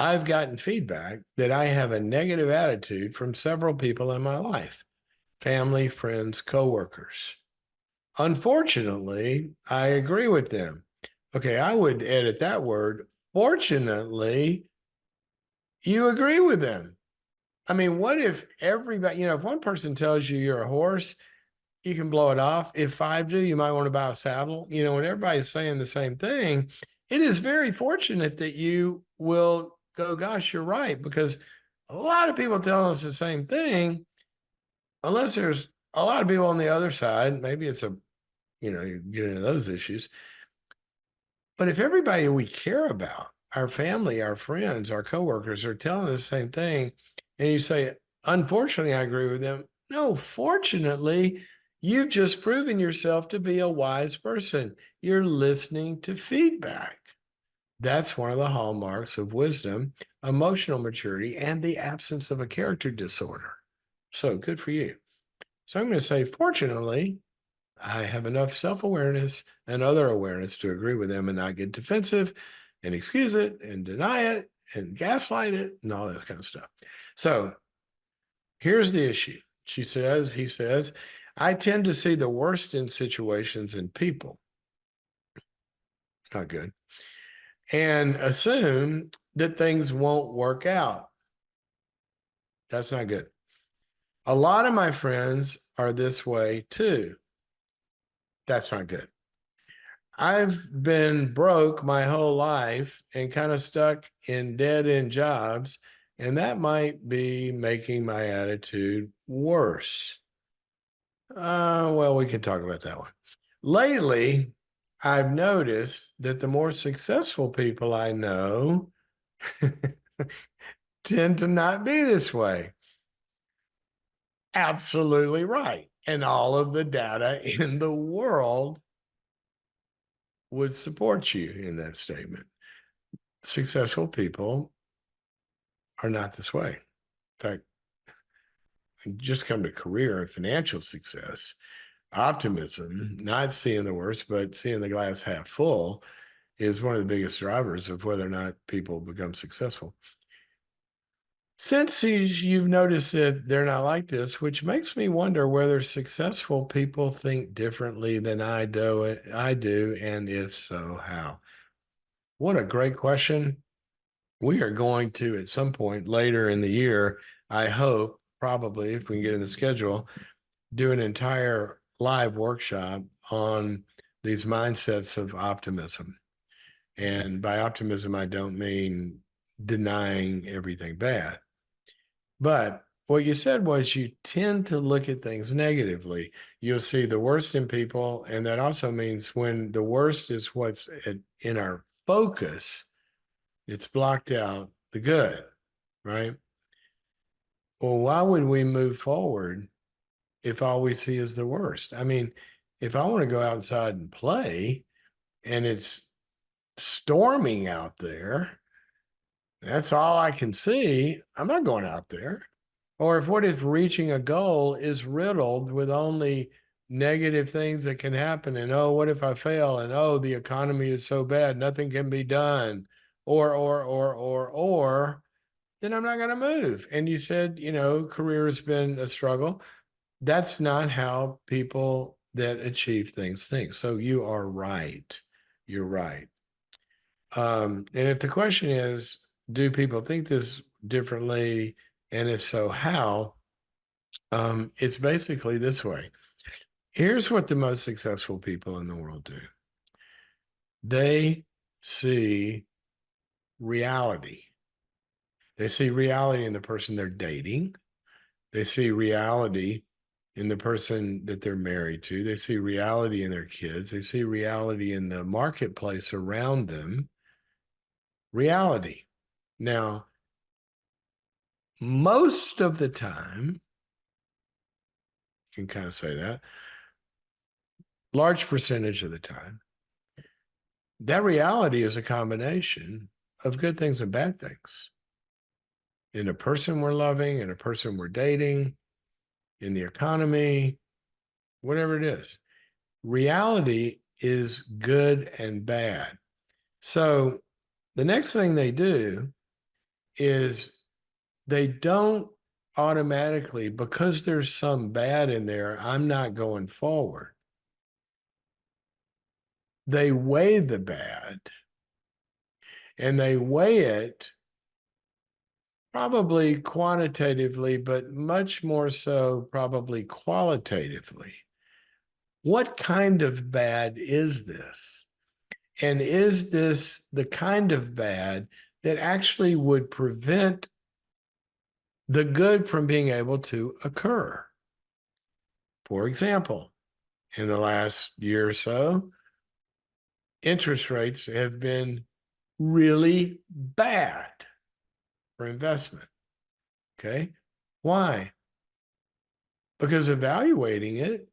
I've gotten feedback that I have a negative attitude from several people in my life, family, friends, coworkers. Unfortunately, I agree with them. Okay, I would edit that word. Fortunately, you agree with them. I mean, what if everybody, if one person tells you you're a horse, you can blow it off. If five do, you might want to buy a saddle. When everybody's saying the same thing, it is very fortunate that you will go, gosh, you're right, because a lot of people telling us the same thing, unless there's a lot of people on the other side, maybe it's you get into those issues. But if everybody we care about, our family, our friends, our coworkers are telling us the same thing, and you say, unfortunately, I agree with them. No, fortunately, you've just proven yourself to be a wise person. You're listening to feedback. That's one of the hallmarks of wisdom, emotional maturity, and the absence of a character disorder. So good for you. So I'm going to say, fortunately, I have enough self-awareness and other awareness to agree with them and not get defensive and excuse it and deny it and gaslight it and all that kind of stuff. So here's the issue. He says, I tend to see the worst in situations and people. It's not good. And assume that things won't work out. That's not good. A lot of my friends are this way too. That's not good. I've been broke my whole life and kind of stuck in dead end jobs, and that might be making my attitude worse. Well, we can talk about that one. Lately, I've noticed that the more successful people I know tend to not be this way. Absolutely right. And all of the data in the world would support you in that statement. Successful people are not this way. In fact, just come to career and financial success, optimism, not seeing the worst, but seeing the glass half full is one of the biggest drivers of whether or not people become successful. Since you've noticed that they're not like this, which makes me wonder whether successful people think differently than I do, and if so, how? What a great question. We are going to, at some point later in the year, I hope, probably if we can get in the schedule, do an entire live workshop on these mindsets of optimism. And by optimism, I don't mean denying everything bad. But what you said was you tend to look at things negatively. You'll see the worst in people. And that also means when the worst is what's in our focus, it's blocked out the good, right? Well, why would we move forward if all we see is the worst? I mean, if I want to go outside and play and it's storming out there, that's all I can see. I'm not going out there. Or what if reaching a goal is riddled with only negative things that can happen? And oh, what if I fail? And oh, the economy is so bad, nothing can be done. Or, then I'm not going to move. And you said, career has been a struggle. That's not how people that achieve things think. So you are right. You're right. And if the question is, do people think this differently? And if so, how? It's basically this way. Here's what the most successful people in the world do. They see reality. They see reality in the person they're dating. They see reality in the person that they're married to. They see reality in their kids. They see reality in the marketplace around them. Reality. Now, most of the time, you can kind of say that, large percentage of the time, that reality is a combination of good things and bad things. In a person we're loving, in a person we're dating, in the economy, whatever it is. Reality is good and bad. So the next thing they do is they don't automatically, because there's some bad in there, I'm not going forward. They weigh the bad and they weigh it probably quantitatively, but much more so probably qualitatively. What kind of bad is this? And is this the kind of bad that actually would prevent the good from being able to occur? For example, in the last year or so, interest rates have been really bad for investment. Okay. Why? Because evaluating it,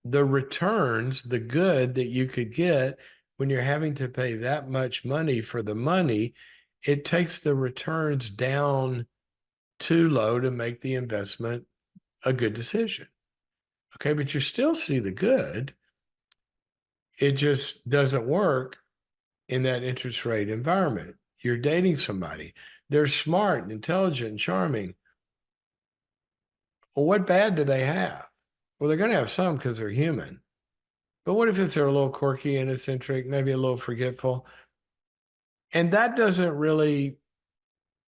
the returns, the good that you could get when you're having to pay that much money for the money, it takes the returns down too low to make the investment a good decision. Okay, but you still see the good. It just doesn't work in that interest rate environment. You're dating somebody. They're smart and intelligent and charming. Well, what bad do they have? Well, they're going to have some because they're human. But what if it's they're a little quirky and eccentric, maybe a little forgetful? And that doesn't really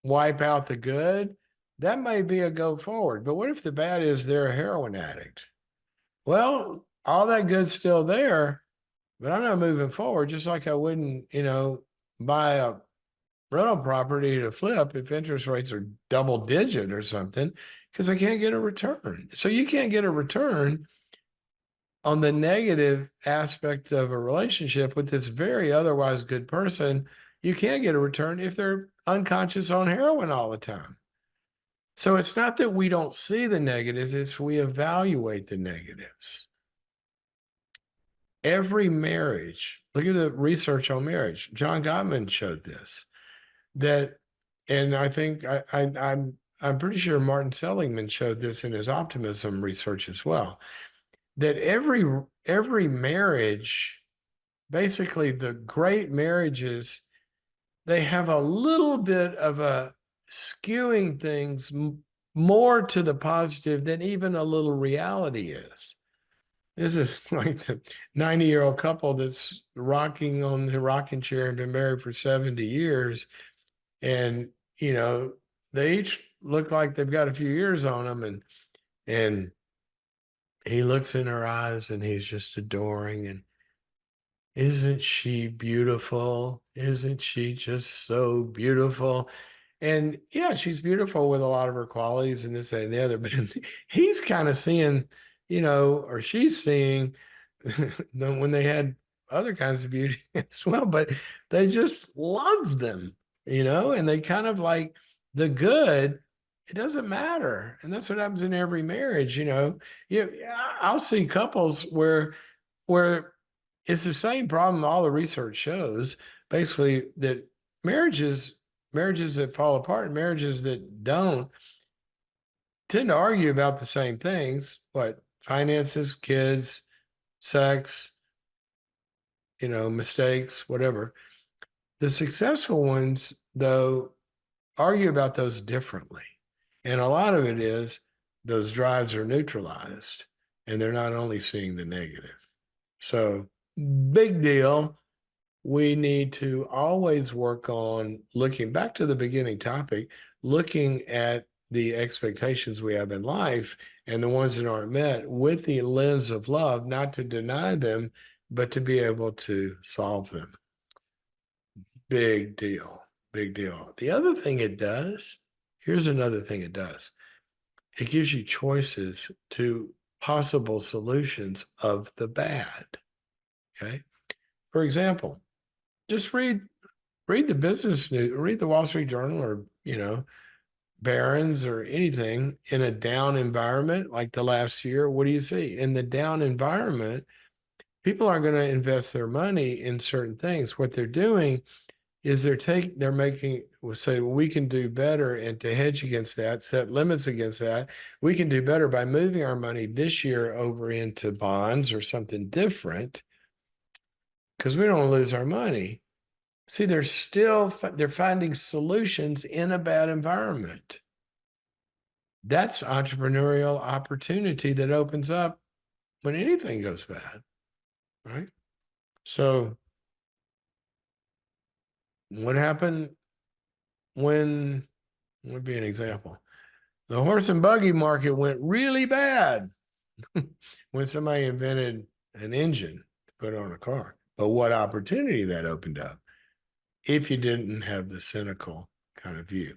wipe out the good. That may be a go forward. But what if the bad is they're a heroin addict? Well, all that good's still there, but I'm not moving forward, just like I wouldn't, buy a rental property to flip if interest rates are double digit or something, because I can't get a return. So you can't get a return on the negative aspect of a relationship with this very otherwise good person. You can't get a return if they're unconscious on heroin all the time. So it's not that we don't see the negatives, it's we evaluate the negatives. Every marriage, look at the research on marriage. John Gottman showed this, that, and I think I'm pretty sure Martin Seligman showed this in his optimism research as well, that every marriage, basically the great marriages, they have a little bit of a skewing things more to the positive than even a little reality is. This is like the 90-year-old couple that's rocking on the rocking chair and been married for 70 years. And, they each look like they've got a few years on them. And he looks in her eyes and he's just adoring. And isn't she beautiful? Isn't she just so beautiful? And yeah, she's beautiful with a lot of her qualities and this, that, and the other. But he's kind of seeing, or she's seeing when they had other kinds of beauty as well, but they just love them, and they kind of like the good. It doesn't matter. And that's what happens in every marriage, I'll see couples where it's the same problem all the research shows, basically, that marriages that fall apart and marriages that don't tend to argue about the same things: what, finances, kids, sex, mistakes, whatever. The successful ones, though, argue about those differently. And a lot of it is those drives are neutralized and they're not only seeing the negative. So, big deal. We need to always work on looking back to the beginning topic, looking at the expectations we have in life and the ones that aren't met with the lens of love, not to deny them, but to be able to solve them. Big deal. Big deal. The other thing it does, here's another thing it does. It gives you choices to possible solutions of the bad. Okay. For example, just read the business news, read the Wall Street Journal, or, Barron's or anything in a down environment like the last year. What do you see? In the down environment, people aren't going to invest their money in certain things. What they're doing is they're making, we'll say, well, we can do better, and to hedge against that, set limits against that, we can do better by moving our money this year over into bonds or something different, because we don't lose our money. See, they're finding solutions in a bad environment. That's entrepreneurial opportunity that opens up when anything goes bad, right? So, what happened when, would be an example? The horse and buggy market went really bad when somebody invented an engine to put on a car. But what opportunity that opened up if you didn't have the cynical kind of view.